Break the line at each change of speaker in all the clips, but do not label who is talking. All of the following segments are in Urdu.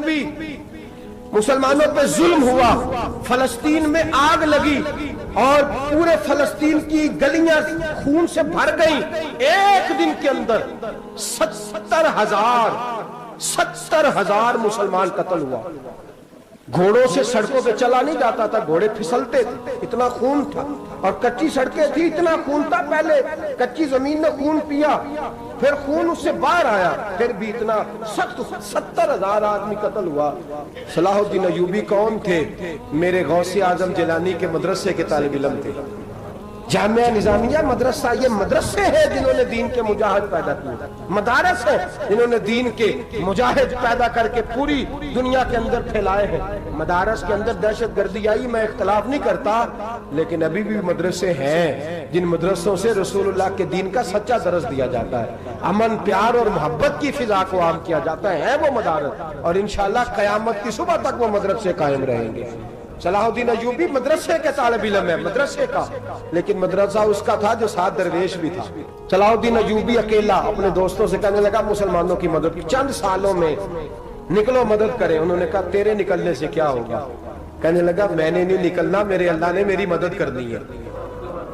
ایوبی مسلمانوں پہ ظلم ہوا، فلسطین میں آگ لگی اور پورے فلسطین کی گلیاں خون سے بھر گئیں۔ ایک دن کے اندر 70,000 مسلمان قتل ہوا۔ گھوڑوں سے سڑکوں پہ چلا نہیں جاتا تھا، گھوڑے پھسلتے تھے، اتنا خون تھا، اور کچی سڑکیں تھی، اتنا خون تھا، پہلے کچی زمین نے خون پیا، پھر خون اس سے باہر آیا، پھر بھی اتنا سخت 70,000 آدمی قتل ہوا۔ صلاح الدین ایوبی کون تھے؟ میرے غوث اعظم جیلانی کے مدرسے کے طالب علم تھے۔ جامعہ نظامیہ مدرسہ، یہ مدرسے ہیں جنہوں نے دین کے مجاہد پیدا کیے، مدارس ہیں جنہوں نے دین کے مجاہد پیدا کر کے پوری دنیا کے اندر پھیلائے ہیں۔ مدارس کے اندر دہشت گردی آئی، میں اختلاف نہیں کرتا، لیکن ابھی بھی مدرسے ہیں جن مدرسوں سے رسول اللہ کے دین کا سچا درس دیا جاتا ہے، امن، پیار اور محبت کی فضا کو عام کیا جاتا ہے وہ مدارس، اور انشاءاللہ قیامت کی صبح تک وہ مدرسے قائم رہیں گے۔ صلاح الدین ایوبی مدرسے کے طالب علم ہے، مدرسے کا، لیکن مدرسہ اس کا تھا جو ساتھ درویش بھی تھا۔ صلاح الدین ایوبی اکیلا اپنے دوستوں سے کہنے لگا مسلمانوں کی مدد، چند سالوں میں نکلو مدد کریں۔ انہوں نے کہا تیرے نکلنے سے کیا ہوگا؟ کہنے لگا میں نے نہیں نکلنا، میرے اللہ نے میری مدد کرنی ہے،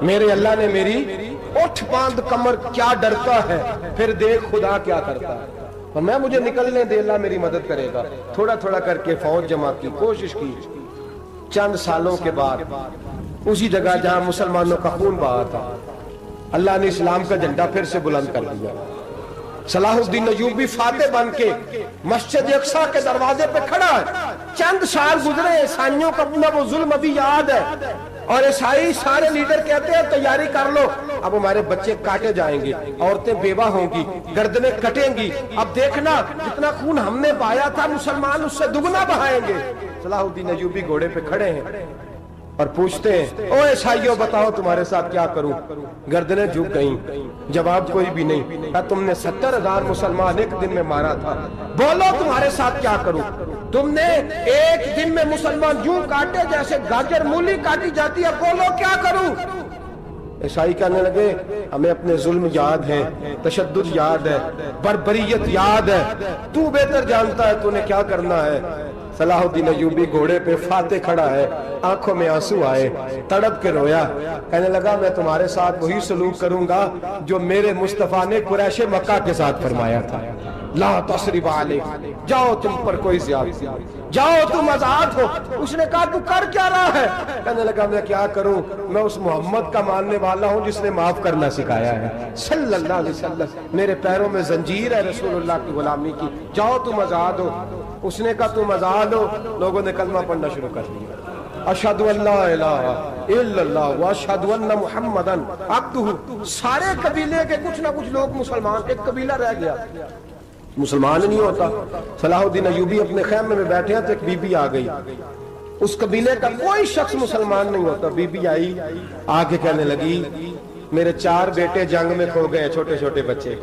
میرے اللہ نے میری اٹھ باندھ کمر، کیا ڈرتا ہے پھر دیکھ خدا کیا کرتا ہے، اور میں مجھے نکلنے دے، اللہ میری مدد کرے گا۔ تھوڑا تھوڑا کر کے فوج جمع کی، کوشش کی۔ چند سالوں کے بعد اسی جگہ جہاں مسلمانوں کا خون بہا تھا، اللہ نے اسلام کا جھنڈا پھر سے بلند کر دیا۔ صلاح الدین ایوبی فاتح بن کے مسجد اقصی کے دروازے پہ کھڑا ہے۔ چند سال گزرے، عیسائیوں کا اپنا وہ ظلم ابھی یاد ہے، اور عیسائی سارے لیڈر کہتے ہیں تیاری کر لو، اب ہمارے بچے کاٹے جائیں گے، عورتیں بیوہ ہوں گی، گردنیں کٹیں گی، اب دیکھنا جتنا خون ہم نے بہایا تھا مسلمان اس سے دگنا بہائیں گے۔ صلاح الدین ایوبی گھوڑے پہ کھڑے ہیں اور پوچھتے ہیں او عیسائیوں بتاؤ تمہارے ساتھ کیا کروں؟ گردنیں جھک گئیں، جواب کوئی بھی نہیں۔ کہا تم نے 70,000 مسلمان ایک دن میں مارا تھا، بولو تمہارے ساتھ کیا کروں؟ تم نے ایک دن میں مسلمان یوں کاٹے جیسے گاجر مولی کاٹی جاتی ہے، بولو کیا کروں؟ عیسائی کہنے لگے ہمیں اپنے ظلم یاد ہے، تشدد یاد ہے، بربریت یاد ہے، تو بہتر جانتا ہے تو نے کیا کرنا ہے۔ صلاح الدین ایوبی گھوڑے پہ فاتح کھڑا ہے، آنکھوں میں آنسو آئے، تڑپ کے رویا، کہنے لگا میں تمہارے ساتھ وہی سلوک کروں گا جو میرے مصطفیٰ نے قریش مکہ کے ساتھ فرمایا تھا، لا تصریب علیک، جاؤ تم پر کوئی زیادتی، جاؤ تم آزاد ہو۔ اس نے کہا تو کر کیا رہا ہے؟ کہنے لگا میں کیا کروں، میں اس محمد کا ماننے والا ہوں جس نے معاف کرنا سکھایا ہے صلی اللہ علیہ وسلم، میرے پیروں میں زنجیر ہے رسول اللہ کی غلامی کی، جاؤ تم آزاد ہو۔ اس نے کہا تم آزاد ہو، لوگوں نے کلمہ پڑھنا شروع کر دیا، اشہد ان لا الہ الا اللہ واشہد ان محمدن عبدہ۔ سارے قبیلے کے کچھ نہ کچھ لوگ مسلمان، ایک قبیلہ رہ گیا مسلمان نہیں ہوتا۔ صلاح الدین ایوبی اپنے خیمے میں بیٹھے ہیں تو ایک بی بی آ گئی، اس قبیلے کا کوئی شخص مسلمان نہیں ہوتا۔ بی بی آئی، آگے کہنے لگی میرے 4 بیٹے جنگ میں کھو گئے، چھوٹے چھوٹے بچے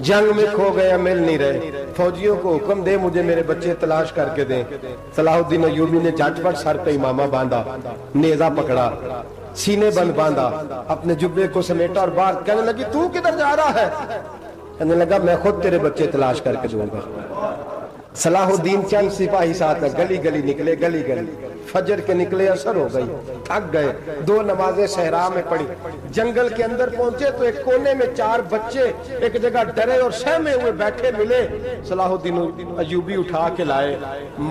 جنگ میں کھو گئے، مل نہیں رہے، فوجیوں کو حکم دے مجھے میرے بچے تلاش کر کے دیں۔ صلاح الدین ایوبی نے جھٹ پٹ سر پہ امامہ باندھا، نیزہ پکڑا، سینے بند باندھا، اپنے جبے کو سمیٹا اور باہر کہنے لگی تو کدھر جا رہا ہے؟ کہنے لگا میں خود تیرے بچے تلاش کر کے دوں گا۔ صلاح الدین چند سپاہی ساتھ گلی گلی نکلے، گلی گلی فجر کے نکلے، اثر ہو گئی، تھک گئے، 2 نمازیں صحرا میں پڑھی، جنگل کے اندر پہنچے تو ایک کونے میں 4 بچے ایک جگہ ڈرے اور سہمے ہوئے بیٹھے ملے۔ صلاح الدین ایوبی اٹھا کے لائے،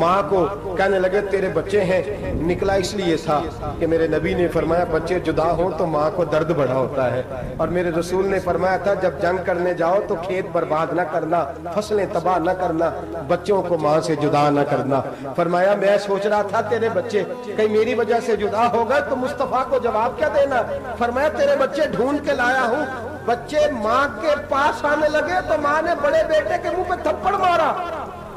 ماں کو کہنے لگے تیرے بچے ہیں، نکلا اس لیے تھا کہ میرے نبی نے فرمایا بچے جدا ہوں تو ماں کو درد بڑا ہوتا ہے، اور میرے رسول نے فرمایا تھا جب جنگ کرنے جاؤ تو کھیت برباد نہ کرنا، فصلیں تباہ نہ کرنا، بچوں کو ماں سے جدا نہ کرنا۔ فرمایا میں سوچ رہا تھا تیرے بچے کہیں میری وجہ سے جدا ہو گئے تو مصطفیٰ کو جواب کیا دینا؟ فرمایا تیرے بچے ڈھونڈ کے لایا ہوں۔ بچے ماں کے پاس آنے لگے تو ماں نے بڑے بیٹے کے منہ پہ تھپڑ مارا،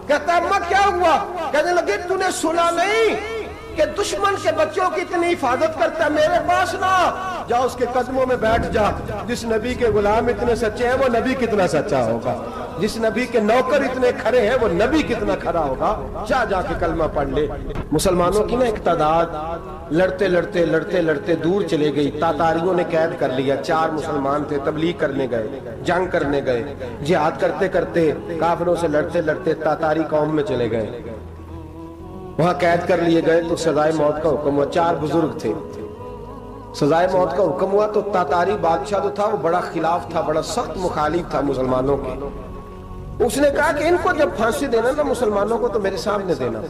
کہتا اماں کیا ہوا؟ کہنے لگے تو نے سنا نہیں کہ دشمن کے بچوں کی اتنی حفاظت کرتا ہے، میرے پاس نہ جا، اس کے قدموں میں بیٹھ جا، جس نبی کے غلام اتنے سچے ہیں وہ نبی کتنا سچا ہوگا، جس نبی کے نوکر اتنے کھڑے ہیں وہ نبی کتنا کھڑا ہوگا، جا کے کلمہ پڑھ لے۔ مسلمانوں کی ایک تعداد لڑتے لڑتے لڑتے لڑتے دور چلے گئی، تاتاریوں نے قید کر لیا، 4 مسلمان تھے، تبلیغ کرنے گئے، جنگ کرنے گئے، جہاد کرتے کرتے کافروں سے لڑتے لڑتے تاتاری قوم میں چلے گئے۔ وہاں قید کر لیے گئے تو سزائے موت کا حکم ہوا. 4 بزرگ تھے. سزائے موت کا حکم ہوا تو تاتاری بادشاہ جو تھا وہ بڑا خلاف تھا, بڑا سخت مخالف تھا مسلمانوں کے. اس نے کہا کہ ان کو جب پھانسی دینا نا مسلمانوں کو تو میرے سامنے دینا.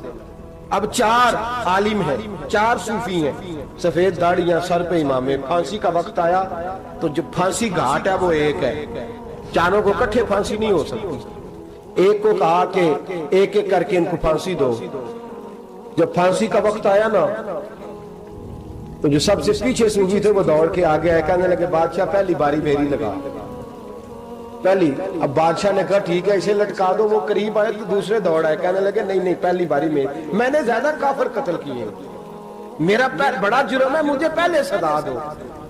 اب 4 عالم ہیں, 4 صوفی ہیں, سفید داڑیاں, سر پہ امامے. پھانسی کا وقت آیا تو جو پھانسی گھاٹ ہے وہ ایک ہے, چاروں کو کٹھے پھانسی نہیں ہو سکتی. ایک کو کہا کہ ایک ایک کر کے ان کو پھانسی دو. جب پھانسی کا وقت آیا نا تو جو سب سے پیچھے صوفی تھے وہ دوڑ کے آگے آئے, کہنے لگے بادشاہ پہلی باری میری لگا. پہلی. اب بادشاہ نے کہا ٹھیک ہے اسے لٹکا دو. وہ قریب آئے تو دوسرے دوڑ آئے, کہنے لگے نہیں نہیں پہلی باری میں نے زیادہ کافر قتل کیے, میرا بڑا جرم ہے, مجھے پہلے سزا دو.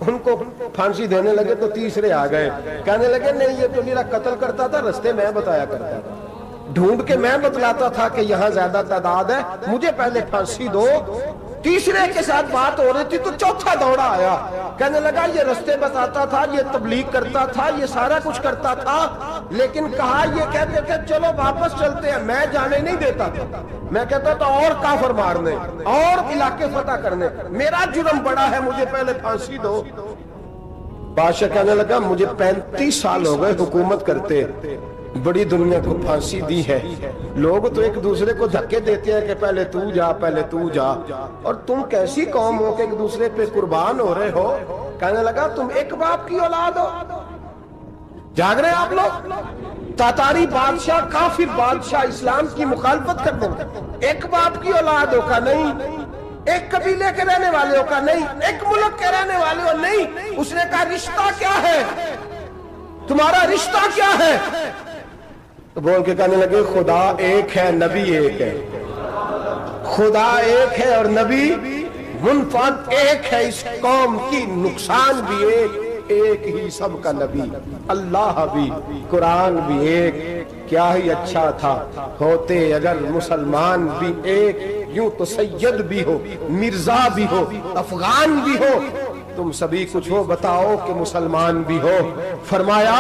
ان کو پھانسی دینے لگے تو تیسرے آ گئے, کہنے لگے نہیں یہ تو میرا قتل کرتا تھا, رستے میں بتایا کرتا تھا, ڈھونڈ کے میں بتلاتا تھا کہ یہاں زیادہ تعداد ہے, مجھے پہلے پھانسی دو. تیسرے کے ساتھ بات ہو رہی تھی تو چوتھا دوڑا آیا, کہنے لگا یہ رستے بتاتا تھا, یہ تبلیغ کرتا تھا, یہ سارا کچھ کرتا تھا, لیکن کہا یہ کہتے تھے چلو واپس چلتے ہیں, میں جانے نہیں دیتا تھا. میں کہتا تھا اور کافر مارنے اور علاقے فتح کرنے, میرا جرم بڑا ہے, مجھے پہلے پھانسی دو. بادشاہ کہنے لگا مجھے 35 سال ہو گئے حکومت کرتے, بڑی دنیا کو پھانسی دی ہے, لوگ تو ایک دوسرے کو دھکے دیتے ہیں کہ پہلے تو جا پہلے تو جا, اور تم کیسی قوم ہو کہ ایک دوسرے پہ قربان ہو رہے ہو. کہنے لگا تم ایک باپ کی اولاد ہو. جاگ رہے آپ لوگ. تاتاری بادشاہ, کافر بادشاہ, اسلام کی مخالفت کرتے ہیں. ایک باپ کی اولاد ہو کا نہیں, ایک قبیلے کے رہنے والے ہو کا نہیں, ایک ملک کے رہنے والے ہو نہیں. اس نے کہا رشتہ کیا ہے, تمہارا رشتہ کیا ہے؟ تو بول کے کہنے لگے خدا ایک ہے, نبی ایک ہے. خدا ایک ہے اور نبی منفرد ایک ہے. اس قوم کی نقصان بھی ایک ہی سب کا نبی. اللہ بھی, قرآن بھی ایک. کیا ہی اچھا تھا ہوتے اگر مسلمان بھی ایک, یوں تو سید بھی ہو, مرزا بھی ہو, افغان بھی ہو, تم سبھی کچھ ہو, بتاؤ کہ مسلمان بھی ہو. فرمایا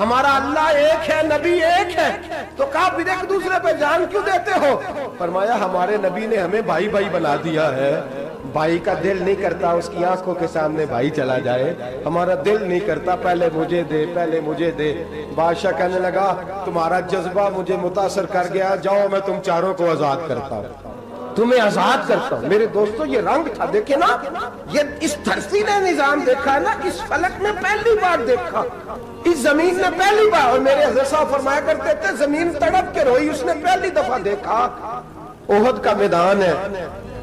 ہمارا اللہ ایک ہے, نبی ایک ہے. تو کہا پھر ایک دوسرے پہ جان کیوں دیتے ہو؟ فرمایا ہمارے نبی نے ہمیں بھائی بھائی بنا دیا ہے. بھائی کا دل نہیں کرتا اس کی آنکھوں کے سامنے بھائی چلا جائے, ہمارا دل نہیں کرتا پہلے مجھے دے پہلے مجھے دے. بادشاہ کہنے لگا تمہارا جذبہ مجھے متاثر کر گیا, جاؤ میں تم چاروں کو آزاد کرتا ہوں, تمہیں آزاد کرتا ہوں. میرے دوستو یہ رنگ تھا, دیکھیں نا, یہ اس دھرتی نے نظام دیکھا ہے نا, اس فلک نے پہلی بار دیکھا, اس زمین نے پہلی بار. اور میرے حضرت صاحب فرمایا کرتے تھے زمین تڑپ کے روئی, اس نے پہلی دفعہ دیکھا. احد کا میدان ہے,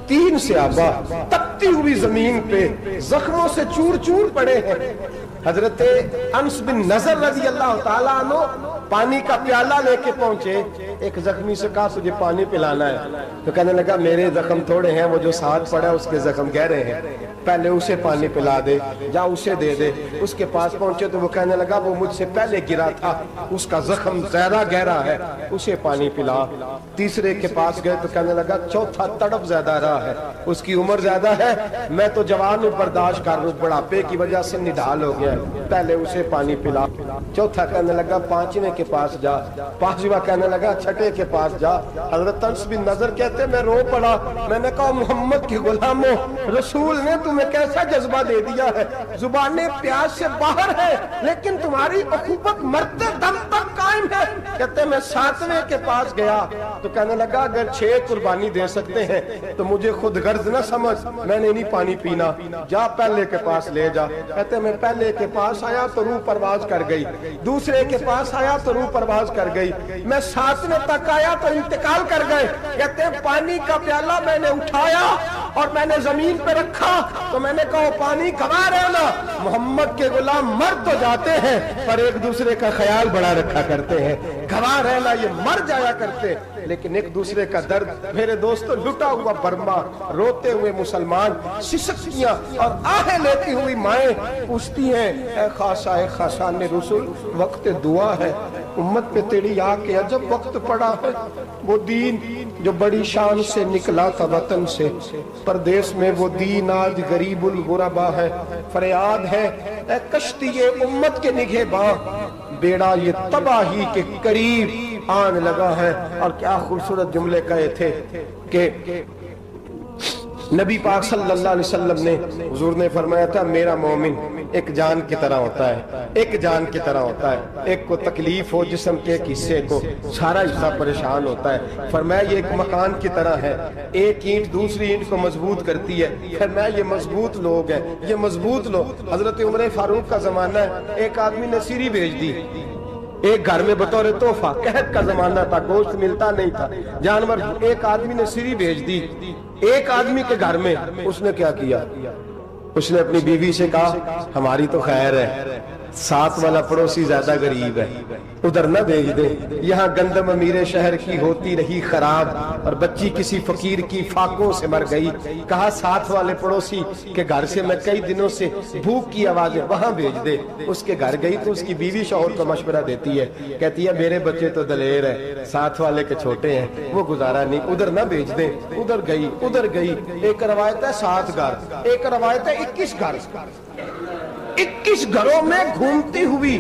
3 صحابہ تپتی ہوئی زمین پہ زخموں سے چور چور پڑے ہیں. حضرت انس بن نضر رضی اللہ تعالیٰ عنہ پانی کا پیالہ لے کے پہنچے. ایک زخمی سے کہا تجھے پانی پلانا ہے, تو کہنے لگا میرے زخم تھوڑے ہیں, وہ جو ساتھ پڑا اس کے زخم گہرے ہیں, پہلے اسے پانی پلا دے, جا اسے دے دے. اس کے پاس پہنچے تو وہ کہنے لگا وہ مجھ سے پہلے گرا تھا, اس کا زخم زیادہ گہرا ہے, اسے پانی پلا. تیسرے کے پاس گئے تو کہنے لگا چوتھا تڑپ زیادہ رہا ہے, اس کی عمر زیادہ ہے, میں تو جوان ہوں برداشت کر لوں, بڑھاپے کی وجہ سے نڈھال ہو گیا, پہلے اسے پانی پلا. چوتھا کہنے لگا 5ویں کے پاس جا, 5واں کہنے لگا 6ٹھے کے پاس جا. حضرت انس بن نضر کہتے میں رو پڑا, میں نے کہا محمد کے غلاموں, رسول نے تمہیں کیسا جذبہ دے دیا ہے, زبانیں پیاس سے باہر ہے لیکن تمہاری اخوت مرتے دم تک قائم ہے. کہتے میں 7ویں کے پاس گیا تو کہنے لگا اگر 6 قربانی دے سکتے ہیں تو مجھے خود غرض نہ سمجھ, میں نے نہیں پانی پینا, جا پہلے کے پاس لے جا. کہتے میں پہلے کے پاس آیا تو روح پرواز کر گئی, دوسرے کے پاس آیا تو روح پرواز کر گئی, میں 7ویں تک آیا تو انتقال کر گئے. کہتے ہیں پانی کا پیالہ میں نے اٹھایا اور میں نے زمین پہ رکھا تو میں نے کہا پانی کھوا رہنا, محمد کے غلام مر تو جاتے ہیں پر ایک دوسرے کا خیال بڑا رکھا کرتے ہیں, گھوا رہنا یہ مر جایا کرتے لیکن ایک دوسرے کا درد. میرے دوستو لٹا ہوا برما, روتے ہوئے مسلمان, سسکیاں اور آہیں لیتی ہوئی مائیں پوچھتی ہیں اے خاصا اے خاصان رسول, وقت دعا ہے, امت پہ تیری آ کے عجب وقت پڑا ہے. وہ دین جو بڑی شان سے نکلا تھا وطن سے, پردیس میں وہ دین آج غریب الغربا ہے. فریاد ہے اے کشتی امت کے نگہباں, بیڑا یہ تباہی کے قریب آن لگا ہے. اور کیا خوبصورت جملے کہے تھے کہ نبی پاک صلی اللہ علیہ وسلم نے حضور نے فرمایا تھا میرا مومن ایک جان کی طرح ہوتا ہے، ایک جان کی طرح ہوتا ہے، ایک کو تکلیف ہو جسم کے ایک حصے کو سارا حصہ پریشان ہوتا ہے، فرمایا یہ ایک مکان کی طرح ہے، ایک اینٹ دوسری اینٹ کو مضبوط کرتی ہے، فرمایا یہ مضبوط لوگ ہیں، یہ مضبوط لوگ۔ حضرت عمر فاروق کا زمانہ ہے، ایک آدمی نے سیری بھیج دی ایک گھر میں بطور تحفہ، قحط کا زمانہ تھا، گوشت ملتا نہیں تھا، جانور، ایک آدمی نے سیری بھیج دی ایک آدمی کے گھر میں۔ اس نے کیا کیا؟ اس نے اپنی بیوی سے کہا ہماری تو خیر ہے، ساتھ والا پڑوسی زیادہ غریب ہے، ادھر نہ بھیج دے، یہاں گندم امیر شہر کی ہوتی رہی خراب اور بچی کسی فقیر کی فاقوں سے مر گئی، کہا ساتھ والے پڑوسی کے گھر سے میں کئی دنوں سے بھوک کی آوازیں وہاں بھیج دے۔ اس کے گھر گئی تو اس کی بیوی شوہر کو مشورہ دیتی ہے، کہتی ہے میرے بچے تو دلیر ہے، ساتھ والے کے چھوٹے ہیں، وہ گزارا نہیں، ادھر نہ بھیج دیں۔ ادھر گئی، ایک روایت ہے 7 گھر، ایک روایت ہے 21 گھر، 21 گھروں میں گھومتی ہوئی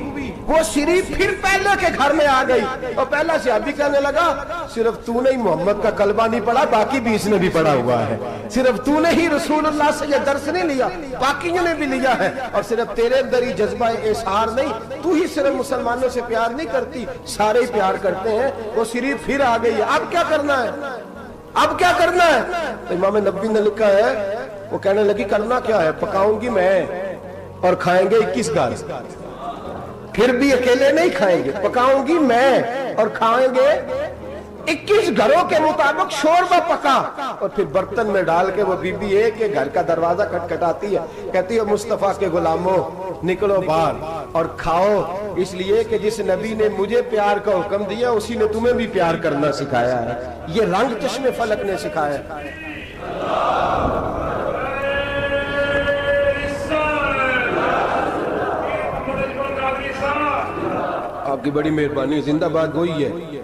وہ سری پھر پہلے کے گھر میں آ گئی، اور پہلا صحابی کہنے لگا صرف تو نے ہی محمد کا کلمہ نہیں پڑھا، باقی بھی اس نے بھی پڑھا ہوا ہے، صرف تو نے ہی رسول اللہ سے یہ درس نہیں لیا، باقیوں نے بھی لیا ہے، اور صرف تیرے اندر ہی جذبہ اظہار نہیں، تو ہی صرف مسلمانوں سے پیار نہیں کرتی، سارے ہی پیار کرتے ہیں۔ وہ سری پھر آ گئی ہے، اب کیا کرنا ہے؟ اب کیا کرنا ہے؟ امام نبوی نے لکھا ہے، وہ کہنے لگی کرنا کیا ہے؟ پکاؤں گی میں اور کھائیں گے 21 گھر، پھر بھی اکیلے نہیں کھائیں گے، پکاؤں گی میں اور کھائیں گے 21 گھروں کے مطابق شوربہ پکا، اور پھر برتن میں ڈال کے وہ بی بی ایک گھر کا دروازہ کھٹکھٹاتی ہے، کہتی ہے مصطفیٰ کے غلاموں نکلو باہر اور کھاؤ، اس لیے کہ جس نبی نے مجھے پیار کا حکم دیا اسی نے تمہیں بھی پیار کرنا سکھایا ہے، یہ رنگ چشم فلک نے سکھایا ہے۔ آپ کی بڑی مہربانی، زندہ باد وہی ہے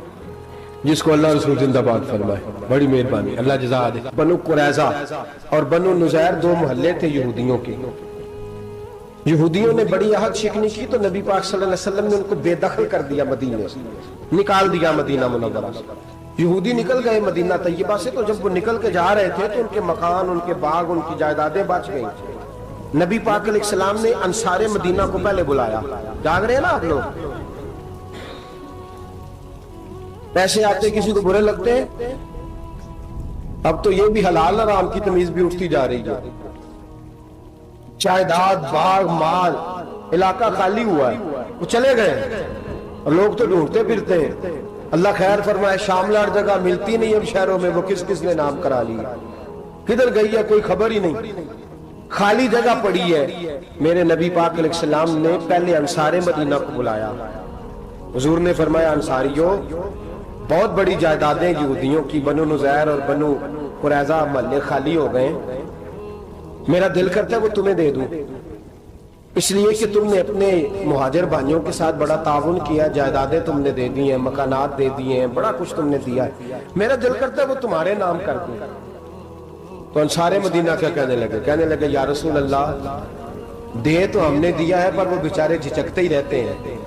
جس کو اللہ رسول زندہ باد فرمائے، بڑی مہربانی، اللہ جزا دے۔ بنو قریظہ اور بنو نذیر 2 محلے تھے یہودیوں کے، یہودیوں نے بڑی عہد شکنی کی تو نبی پاک صلی اللہ علیہ وسلم نے ان کو بے دخل کر دیا، مدینے سے نکال دیا، مدینہ منورہ سے۔ یہودی نکل گئے مدینہ طیبہ سے، تو جب وہ نکل کے جا رہے تھے تو ان کے مکان، ان کے باغ، ان کی جائیدادیں بچ گئیں۔ نبی پاک علیہ السلام نے انصار مدینہ کو پہلے بلایا، جاگ رہے ہیں نا آپ لوگ؟ پیسے آتے کسی کو برے لگتے ہیں، اب تو یہ بھی حلال حرام کی تمیز بھی اٹھتی جا رہی ہے، جائیداد، باغ، مال، علاقہ خالی ہوا ہے، وہ چلے گئے اور لوگ تو ڈھونڈتے پھرتے ہیں۔ اللہ خیر فرمائے، شاملہ جگہ ملتی نہیں اب شہروں میں، وہ کس کس نے نام کرا لی، کدھر گئی ہے کوئی خبر ہی نہیں، خالی جگہ پڑی ہے۔ میرے نبی پاک علیہ السلام نے پہلے انصار مدینہ کو بلایا، حضور نے فرمایا انصاریوں بہت بڑی جائیدادیں یہودیوں کی، بنو نذیر اور بنو قریظہ محلے خالی ہو گئے، میرا دل کرتا ہے وہ تمہیں دے دوں، اس لیے کہ تم نے اپنے مہاجر بھائیوں کے ساتھ بڑا تعاون کیا، جائیدادیں تم نے دے دی ہیں، مکانات دے دیے ہیں، بڑا کچھ تم نے دیا ہے، میرا دل کرتا ہے وہ تمہارے نام کر دوں۔ تو انصار مدینہ کیا کہنے لگے یا رسول اللہ دے تو ہم نے دیا ہے پر وہ بیچارے جھچکتے ہی رہتے ہیں،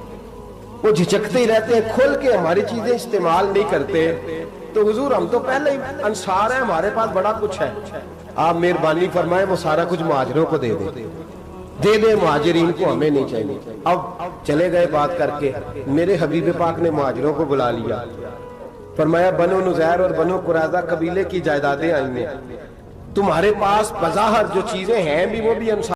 وہ جھچکتے ہی رہتے ہیں، کھول کے ہماری چیزیں استعمال نہیں کرتے، تو حضور ہم تو پہلے ہی انصار ہیں، ہمارے پاس بڑا کچھ ہے، آپ مہربانی فرمائیں وہ سارا کچھ مہاجروں کو دے دے مہاجرین کو، ہمیں نہیں چاہیے۔ اب چلے گئے بات کر کے، میرے حبیب پاک نے مہاجروں کو بلا لیا، فرمایا بنو نذیر اور بنو قریظہ قبیلے کی جائیدادیں آئی ہیں، تمہارے پاس بظاہر جو چیزیں ہیں بھی وہ بھی انصار